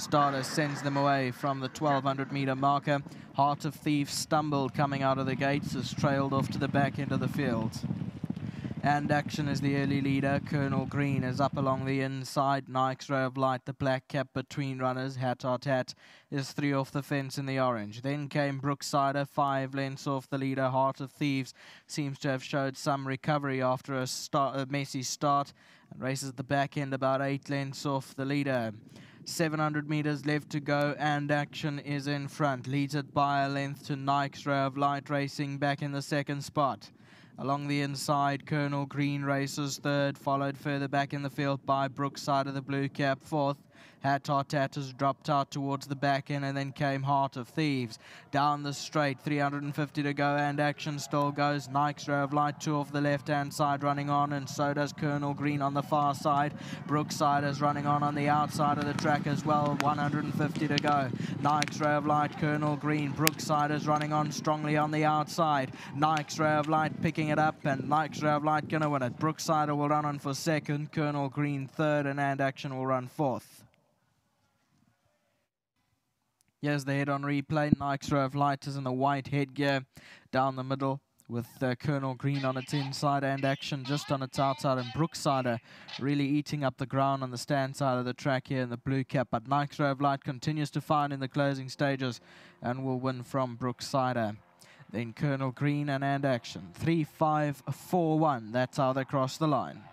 Starter sends them away from the 1200-meter marker. Heart of Thieves stumbled coming out of the gates, has trailed off to the back end of the field. And Action is the early leader. Colonel Green is up along the inside. Nike's Ray of Light, the black cap between runners. Hat is 3 off the fence in the orange. Then came Brooksider, 5 lengths off the leader. Heart of Thieves seems to have showed some recovery after a messy start, and races at the back end about 8 lengths off the leader. 700 meters left to go, and Action is in front. Leads it by a length to Nike's Ray of Light, racing back in the second spot. Along the inside, Colonel Green races third, followed further back in the field by Brookside of the blue cap, fourth. Hat has dropped out towards the back end, and then came Heart of Thieves. Down the straight, 350 to go, and Action still goes. Nike's Ray of Light, 2 off the left-hand side, running on, and so does Colonel Green on the far side. Brookside is running on the outside of the track as well, 150 to go. Nike's Ray of Light, Colonel Green. Brookside is running on strongly on the outside. Nike's Ray of Light picking it up, and Nike's Ray of Light going to win it. Brookside will run on for second, Colonel Green third, and Action will run fourth. Here's the head on replay. Nike's Ray of Light is in the white headgear down the middle, with Colonel Green on its inside and Action just on its outside, and Brooksider really eating up the ground on the stand side of the track here in the blue cap. But Nike's Ray of Light continues to find in the closing stages and will win from Brooksider. Then Colonel Green and Action. 3-5-4-1. That's how they cross the line.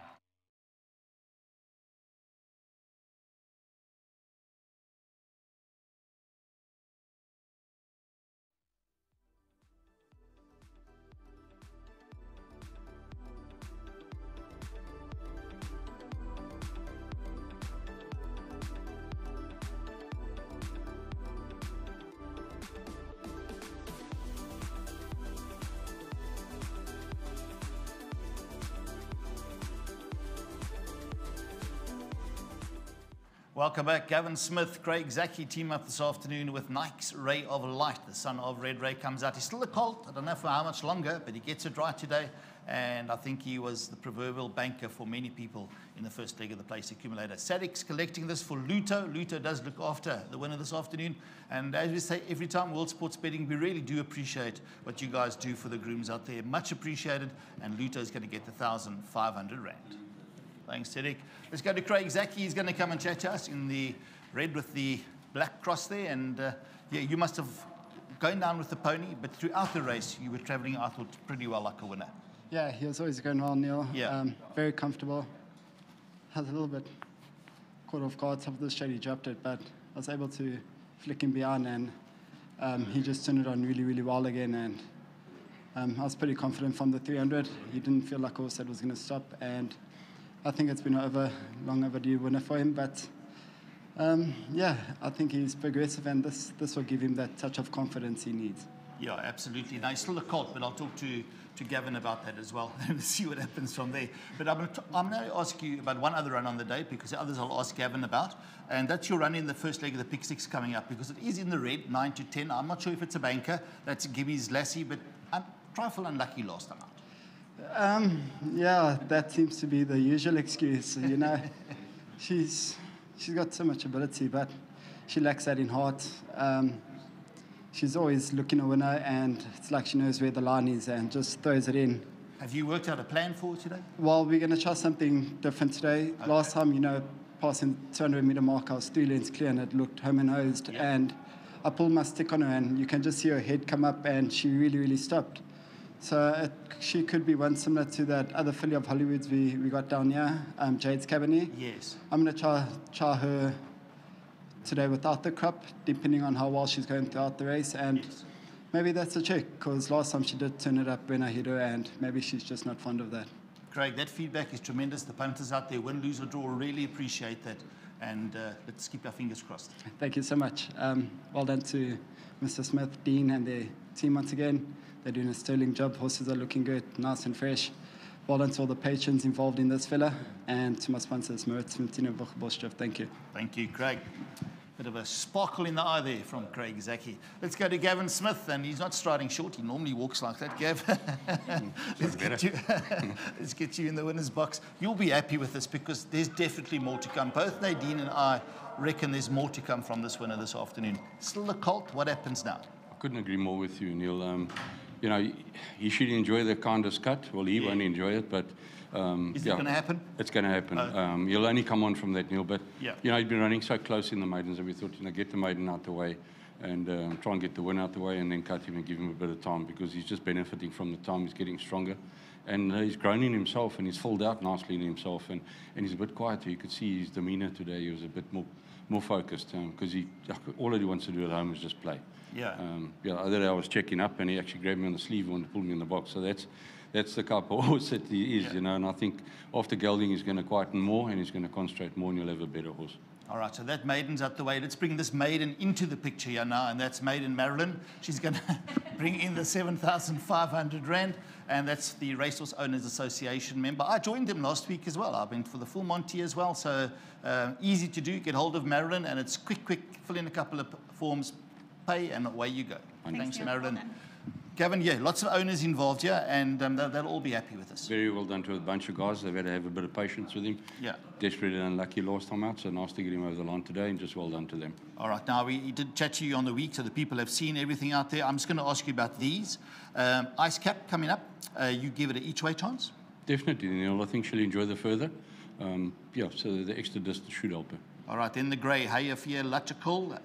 Welcome back. Gavin Smith, Craig Zaki team up this afternoon with Nike's Ray of Light. The son of Red Ray comes out. He's still a colt. I don't know for how much longer, but he gets it right today. And I think he was the proverbial banker for many people in the first leg of the place accumulator. Sadik's collecting this for Luto. Luto does look after the winner this afternoon. And as we say every time, World Sports Betting, we really do appreciate what you guys do for the grooms out there. Much appreciated. And Luto is going to get the 1,500 Rand. Thanks, Sadik. Let's go to Craig Zaki. He's going to come and chat to us in the red with the black cross there. And yeah, you must have gone down with the pony, but throughout the race, you were traveling, I thought, pretty well like a winner. Yeah, he was always going well, Neil. Yeah. Very comfortable. Has a little bit caught off guard. Top of the straight, he dropped it, but I was able to flick him behind, and he just turned it on really, really well again. And I was pretty confident from the 300. He didn't feel like Orsted was going to stop, and I think it's been a long overdue winner for him. But yeah, I think he's progressive, and this will give him that touch of confidence he needs. Yeah, absolutely. Now, he's still a colt, but I'll talk to Gavin about that as well and see what happens from there. But I'm going to ask you about one other run on the day, because the others I'll ask Gavin about. And that's your run in the first leg of the Pick Six coming up, because it is in the red, 9 to 10. I'm not sure if it's a banker. That's Gibby's Lassie, but I'm trifle unlucky last time out. Yeah, that seems to be the usual excuse. You know, she's got so much ability, but she lacks that in heart. She's always looking a winner, and it's like she knows where the line is and just throws it in. Have you worked out a plan for today? Well, we're going to try something different today. Okay. Last time, you know, passing 200-meter mark, I was 3 lengths clear, and it looked home and hosed. Yeah. And I pulled my stick on her, and you can just see her head come up, and she really, really stopped. So she could be one similar to that other filly of Hollywood's we got down here, Jade's Cabernet. Yes. I'm going to try her today without the crop, depending on how well she's going throughout the race. And yes, maybe that's a check, because last time she did turn it up when I hit her, and maybe she's just not fond of that. Craig, that feedback is tremendous. The punters out there, win, lose or draw, really appreciate that. And let's keep our fingers crossed. Thank you so much. Well done to Mr. Smith, Dean, and their team once again. They're doing a sterling job. Horses are looking good, nice and fresh. Well done to all the patrons involved in this fella, and to my sponsors, Maritz, Martina, Boschdorf. Thank you. Thank you, Craig. Bit of a sparkle in the eye there from Craig Zaki. Let's go to Gavin Smith, and he's not striding short. He normally walks like that, Gav. Let's get you in the winner's box. You'll be happy with this, because there's definitely more to come. Both Nadine and I reckon there's more to come from this winner this afternoon. Still the colt. What happens now? I couldn't agree more with you, Neil. You know, he should enjoy the kindest cut. Well, he won't enjoy it, but Is it going to happen? It's going to happen. He'll only come on from that, Neil. But Yeah. you know, he'd been running so close in the maidens that we thought, you know, get the maiden out the way and try and get the win out the way, and then cut him and give him a bit of time, because he's just benefiting from the time. He's getting stronger, and he's grown in himself, and he's filled out nicely in himself, and he's a bit quieter. You could see his demeanour today. He was a bit more focused, because all that he wants to do at home is just play. Yeah. The other day I was checking up, and he actually grabbed me on the sleeve and wanted to pull me in the box. So that's the type of horse that he is, you know. And I think after gelding he's going to quieten more, and he's going to concentrate more, and you'll have a better horse. All right, so that maiden's out the way. Let's bring this maiden into the picture here now, and that's Maiden Marilyn. She's going to bring in the 7,500 Rand, and that's the Racehorse Owners Association member. I joined them last week as well. I went for the full Monty as well, so easy to do. Get hold of Marilyn, and it's quick, fill in a couple of forms, pay, and away you go. Thanks Marilyn. Well done. Gavin, yeah, lots of owners involved here, and they'll all be happy with us. Very well done to a bunch of guys. They've had to have a bit of patience with him. Yeah. Desperately unlucky last time out, so nice to get him over the line today, and just well done to them. All right, now we did chat to you on the week, so the people have seen everything out there. I'm just going to ask you about these. Ice Cap coming up. You give it an each way chance? Definitely, Neil. I think she'll enjoy the further. So the extra distance should help her. All right, then the grey, Hayafia Lachakul.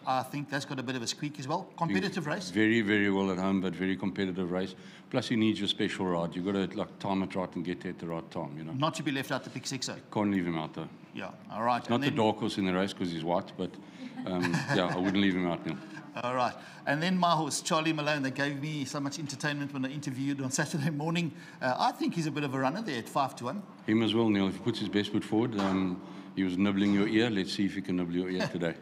I think that's got a bit of a squeak as well. Competitive race? Very, very well at home, but very competitive race. Plus, he needs your special ride. You've got to time it right and get there at the right time, you know. Not to be left out the pick 6-0. Can't leave him out, though. Yeah, all right. Not the dark horse in the race because he's white, but I wouldn't leave him out, Neil. All right. And then my horse, Charlie Malone, they gave me so much entertainment when I interviewed on Saturday morning. I think he's a bit of a runner there at 5-1. Him as well, Neil. If he puts his best foot forward, he was nibbling your ear. Let's see if he can nibble your ear today.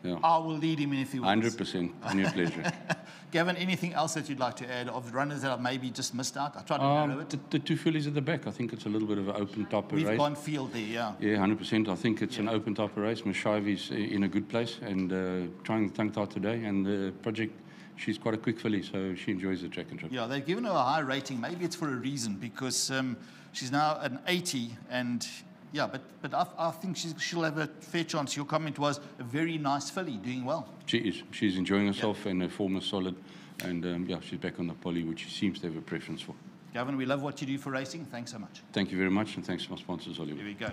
Yeah. I will lead him in if he wants. 100%. On your pleasure. Gavin, anything else that you'd like to add of the runners that I've maybe just missed out? I tried to narrow it. The two fillies at the back, I think it's a little bit of an open type of race. We've gone field there, yeah. Yeah, 100%. I think it's an open type of race. Mashaivi's in a good place and trying the tongue tie today. And the project, she's quite a quick filly, so she enjoys the track and trip. Yeah, they've given her a high rating. Maybe it's for a reason, because she's now an 80, and yeah, but I think she'll have a fair chance. Your comment was a very nice filly, doing well. She is. She's enjoying herself, and her form is solid. And she's back on the poly, which she seems to have a preference for. Gavin, we love what you do for racing. Thanks so much. Thank you very much, and thanks to my sponsors, Hollywood. Here we go.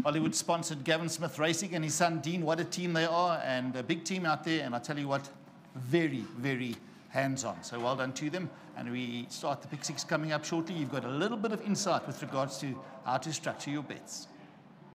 Hollywood sponsored Gavin Smith Racing and his son Dean. What a team they are, and a big team out there. And I tell you what, very, very hands-on. So well done to them. And we start the Pick 6 coming up shortly. You've got a little bit of insight with regards to how to structure your bets.